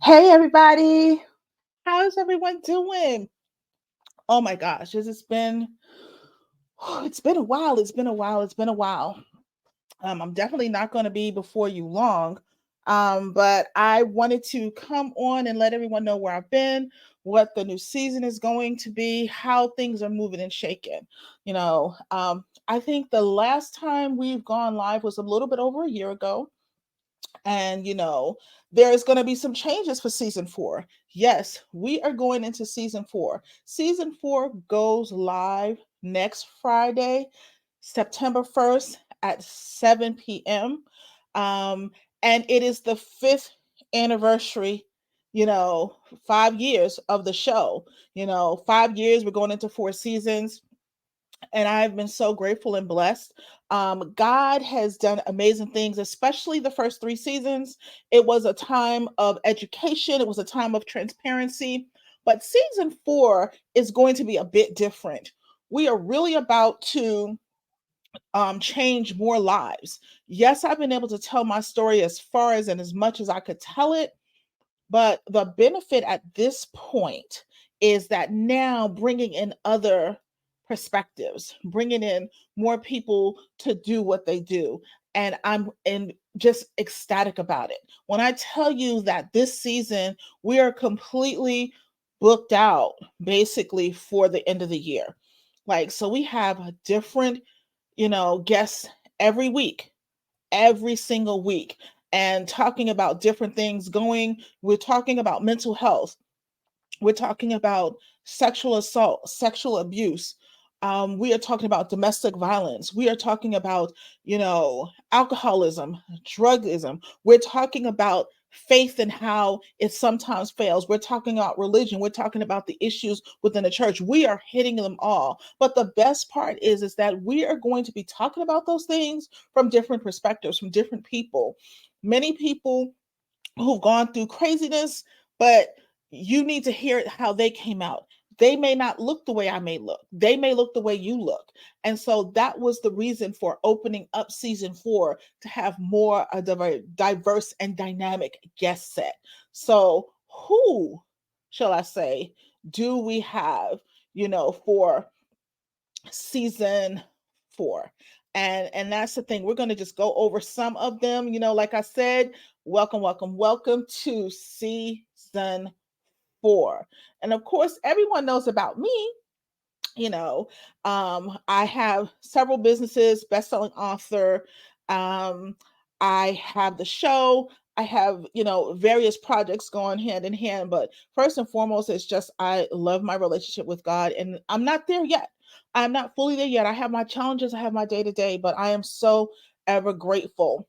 Hey everybody, how's everyone doing? Oh my gosh, it's been a while. It's been a while. I'm definitely not going to be before you long. But I wanted to come on and let everyone know where I've been, what the new season is going to be, how things are moving and shaking. I think the last time we've gone live was a little bit over a year ago. And, there's going to be some changes for season 4. Yes, we are going into season 4. Season 4 goes live next Friday, September 1st at 7 p.m. Um, and it is the fifth anniversary, you know, 5 years of the show. 5 years, we're going into 4 seasons, and I've been so grateful and blessed. God has done amazing things, especially the first 3 seasons. It was a time of education, it was a time of transparency. But season 4 is going to be a bit different. We are really about to change more lives. Yes, I've been able to tell my story as far as and as much as I could tell it, but the benefit at this point is that now bringing in other perspectives, bringing in more people to do what they do. And I'm just ecstatic about it. When I tell you that this season we are completely booked out basically for the end of the year. Like, so we have a different, guests every week, every single week, and talking about different things going. We're talking about mental health. We're talking about sexual assault, sexual abuse. We are talking about domestic violence. We are talking about, alcoholism, drugism. We're talking about faith and how it sometimes fails. We're talking about religion. We're talking about the issues within the church. We are hitting them all. But the best part is that we are going to be talking about those things from different perspectives, from different people. Many people who've gone through craziness, but you need to hear how they came out. They may not look the way I may look. They may look the way you look. And so that was the reason for opening up season 4 to have more a diverse and dynamic guest set. So, who shall I say do we have, for season 4? And that's the thing. We're going to just go over some of them. Like I said, welcome to season 4. And of course, everyone knows about me. I have several businesses, best-selling author. um, I have the show. I have, various projects going hand in hand. But first and foremost, it's just I love my relationship with God, and I'm not there yet. I'm not fully there yet. I have my challenges, I have my day to day, but I am so ever grateful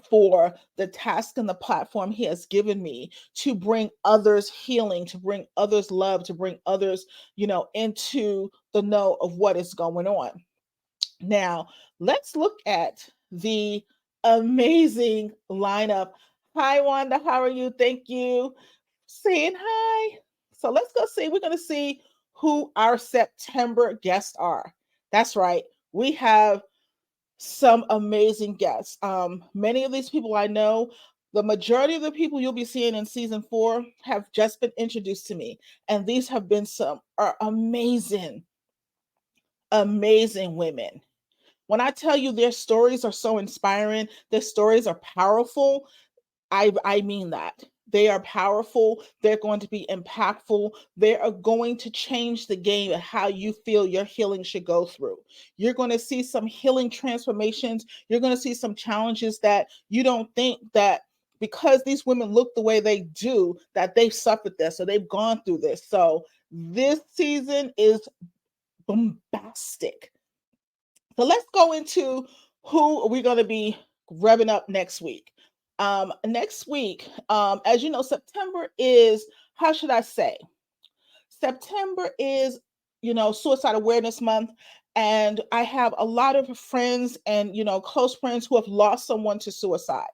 for the task and the platform he has given me to bring others healing, to bring others love, to bring others, into the know of what is going on. Now, let's look at the amazing lineup. Hi, Wanda. How are you? Thank you. Saying hi. So let's go see. We're going to see who our September guests are. That's right. We have some amazing guests. Many of these people I know. The majority of the people you'll be seeing in season 4 have just been introduced to me, and these have been some are amazing, amazing women. When I tell you their stories are so inspiring, their stories are powerful, I mean that. They are powerful. They're going to be impactful. They are going to change the game of how you feel your healing should go through. You're going to see some healing transformations. You're going to see some challenges that you don't think that because these women look the way they do, that they've suffered this or they've gone through this. So this season is bombastic. So let's go into who we're going to be revving up next week. Next week, as you know, September is, how should I say? September is, Suicide Awareness Month. And I have a lot of friends and, close friends who have lost someone to suicide.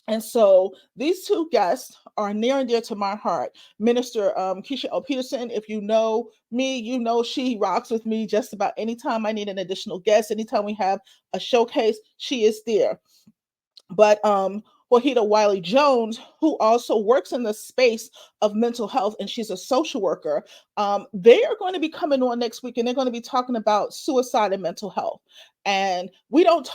And so these two guests are near and dear to my heart. Minister Kiesha Peterson, if you know me, you know she rocks with me just about anytime I need an additional guest. Anytime we have a showcase, she is there. But Joyita Wiley-Jones, who also works in the space of mental health, and she's a social worker. They are going to be coming on next week, and they're going to be talking about suicide and mental health. And we don't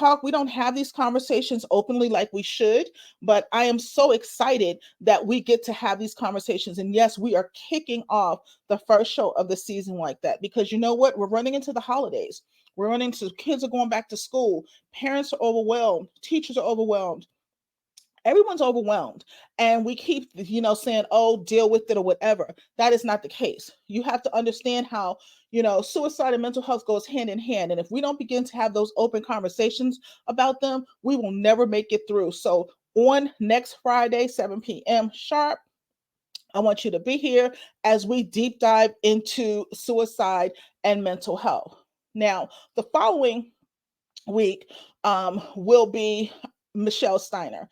have these conversations openly like we should, but I am so excited that we get to have these conversations. And yes, we are kicking off the first show of the season like that, because you know what? We're running into the holidays. We're running to kids are going back to school. Parents are overwhelmed. Teachers are overwhelmed. Everyone's overwhelmed, and we keep saying, oh, deal with it or whatever. That is not the case. You have to understand how suicide and mental health goes hand in hand, and if we don't begin to have those open conversations about them, we will never make it through. So on next Friday, 7 p.m. sharp, I want you to be here as we deep dive into suicide and mental health. Now, the following week will be Michelle Stiener.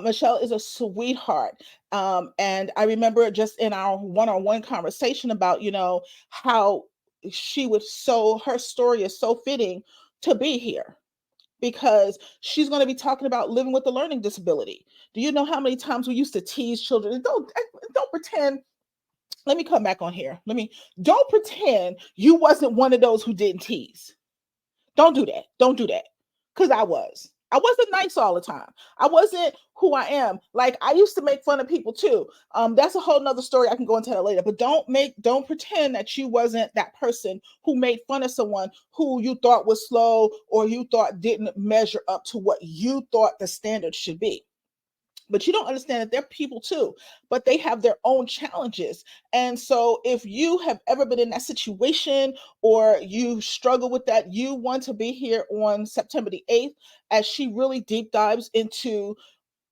Michelle is a sweetheart. And I remember just in our one-on-one conversation about, how her story is so fitting to be here, because she's going to be talking about living with a learning disability. Do you know how many times we used to tease children? And don't pretend. Let me come back on here. Don't pretend you wasn't one of those who didn't tease. Don't do that. Don't do that. Because I was. I wasn't nice all the time. I wasn't who I am. Like, I used to make fun of people too. That's a whole nother story. I can go into that later. But don't pretend that you wasn't that person who made fun of someone who you thought was slow, or you thought didn't measure up to what you thought the standard should be. But you don't understand that they're people too, but they have their own challenges. And so if you have ever been in that situation, or you struggle with that, you want to be here on September the 8th as she really deep dives into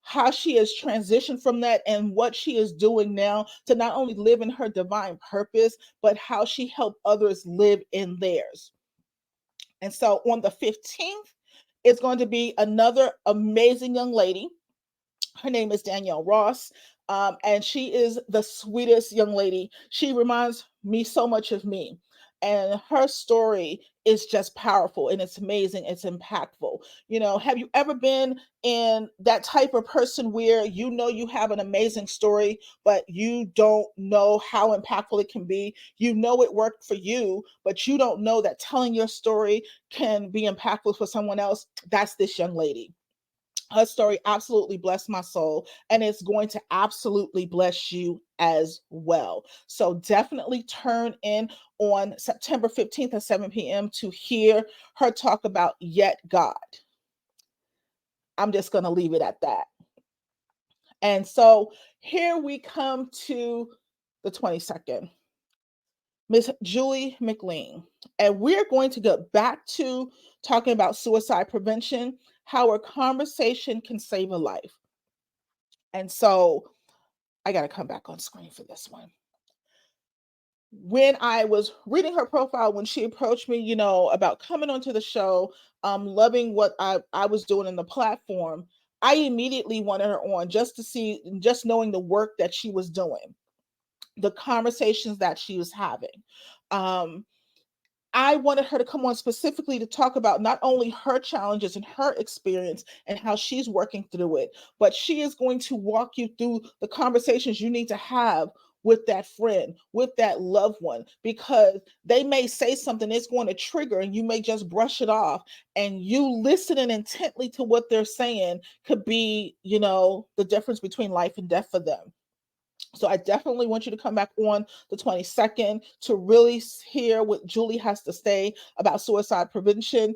how she has transitioned from that and what she is doing now to not only live in her divine purpose, but how she helped others live in theirs. And so on the 15th, it's going to be another amazing young lady. Her name is Danielle Ross, and she is the sweetest young lady. She reminds me so much of me, and her story is just powerful, and it's amazing. It's impactful. Have you ever been in that type of person where you have an amazing story, but you don't know how impactful it can be? It worked for you, but you don't know that telling your story can be impactful for someone else. That's this young lady. Her story absolutely blessed my soul, and it's going to absolutely bless you as well. So definitely turn in on September 15th at 7 p.m. to hear her talk about Yet God. I'm just going to leave it at that. And so here we come to the 22nd. Miss Julie McLean. And we're going to get back to talking about suicide prevention, how a conversation can save a life. And so I got to come back on screen for this one. When I was reading her profile, when she approached me, about coming onto the show, loving what I was doing in the platform, I immediately wanted her on just to see, just knowing the work that she was doing, the conversations that she was having. I wanted her to come on specifically to talk about not only her challenges and her experience and how she's working through it, but she is going to walk you through the conversations you need to have with that friend, with that loved one, because they may say something that's going to trigger and you may just brush it off, and you listening intently to what they're saying could be, the difference between life and death for them. So I definitely want you to come back on the 22nd to really hear what Julie has to say about suicide prevention,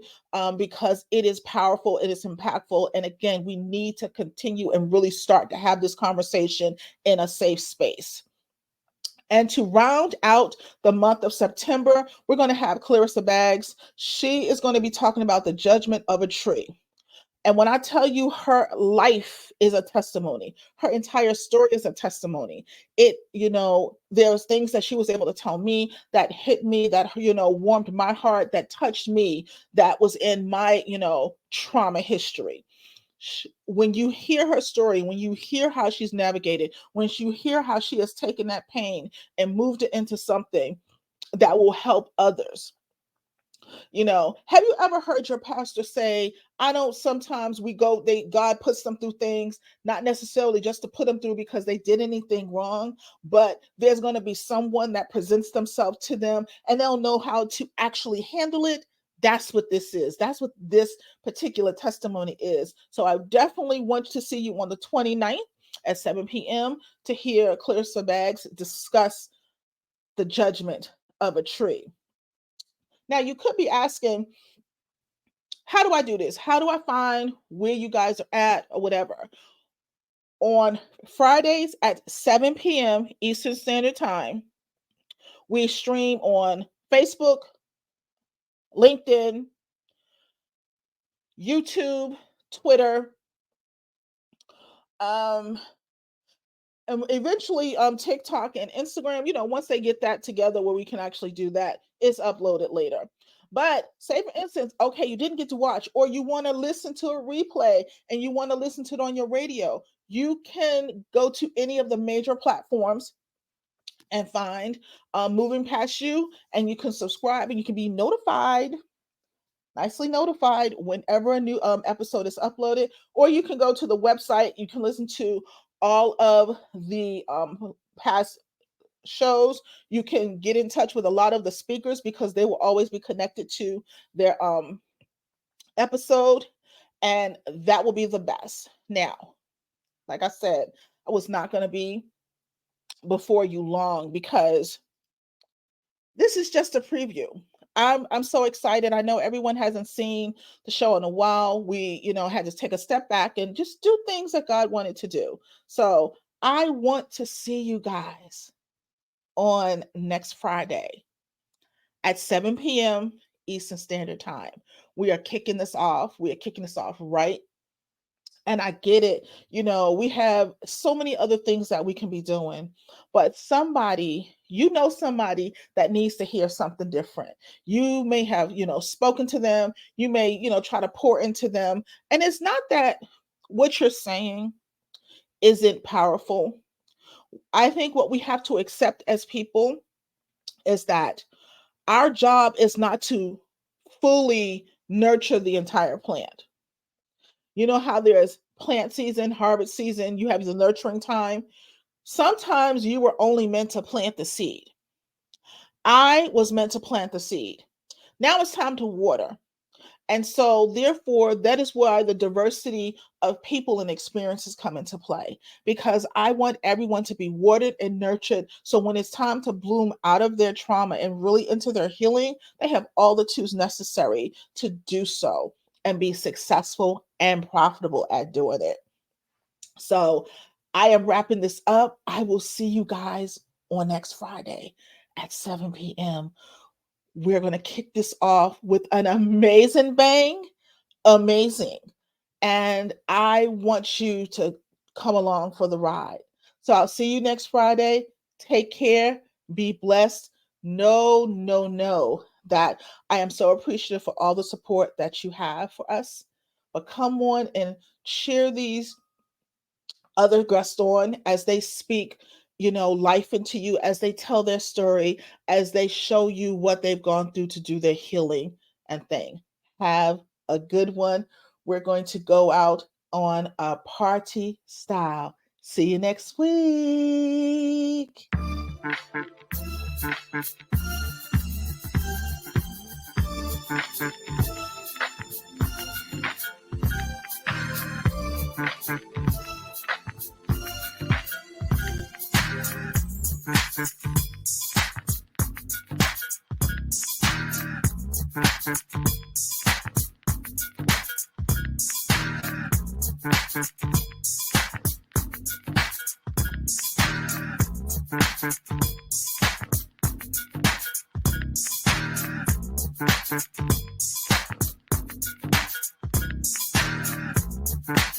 because it is powerful, it is impactful. And again, we need to continue and really start to have this conversation in a safe space. And to round out the month of September, we're going to have Claresa Baggs. She is going to be talking about the judgment of a tree. And when I tell you her life is a testimony, her entire story is a testimony. There's things that she was able to tell me that hit me, that, warmed my heart, that touched me, that was in my, trauma history. When you hear her story, when you hear how she's navigated, when you hear how she has taken that pain and moved it into something that will help others, Have you ever heard your pastor say, I know sometimes God puts them through things, not necessarily just to put them through because they did anything wrong, but there's going to be someone that presents themselves to them and they'll know how to actually handle it. That's what this is. That's what this particular testimony is. So I definitely want to see you on the 29th at 7 p.m. to hear Claresa Baggs discuss the judgment of a tree. Now, you could be asking, how do I do this? How do I find where you guys are at or whatever? On Fridays at 7 p.m. Eastern Standard Time, we stream on Facebook, LinkedIn, YouTube, Twitter, and eventually TikTok and Instagram. Once they get that together where we can actually do that, it's uploaded later. But say for instance, okay, you didn't get to watch, or you want to listen to a replay and you want to listen to it on your radio, you can go to any of the major platforms and find Moving Past You, and you can subscribe and you can be nicely notified whenever a new episode is uploaded. Or you can go to the website. You can listen to all of the past shows. You can get in touch with a lot of the speakers because they will always be connected to their episode, and that will be the best. Now, like I said, I was not going to be before you long because this is just a preview. I'm so excited. I know everyone hasn't seen the show in a while. We, had to take a step back and just do things that God wanted to do. So I want to see you guys on next Friday at 7 p.m. Eastern Standard Time. We are kicking this off. Right. And I get it. We have so many other things that we can be doing, but somebody that needs to hear something different. You may have, spoken to them. You may, try to pour into them. And it's not that what you're saying isn't powerful. I think what we have to accept as people is that our job is not to fully nurture the entire plant. You know how there's plant season, harvest season, you have the nurturing time. Sometimes you were only meant to plant the seed. I was meant to plant the seed. Now it's time to water. And so, therefore, that is why the diversity of people and experiences come into play, because I want everyone to be watered and nurtured. So when it's time to bloom out of their trauma and really into their healing, they have all the tools necessary to do so and be successful and profitable at doing it. So I am wrapping this up. I will see you guys on next Friday at 7 p.m. We're going to kick this off with an amazing bang. Amazing. And I want you to come along for the ride. So I'll see you next Friday. Take care. Be blessed. Know that I am so appreciative for all the support that you have for us. But come on and share these other guests on as they speak, life into you, as they tell their story, as they show you what they've gone through to do their healing and thing. Have a good one. We're going to go out on a party style. See you next week.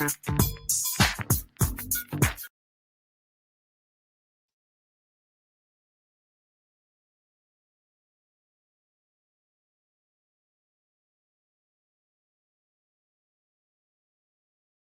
Thank you.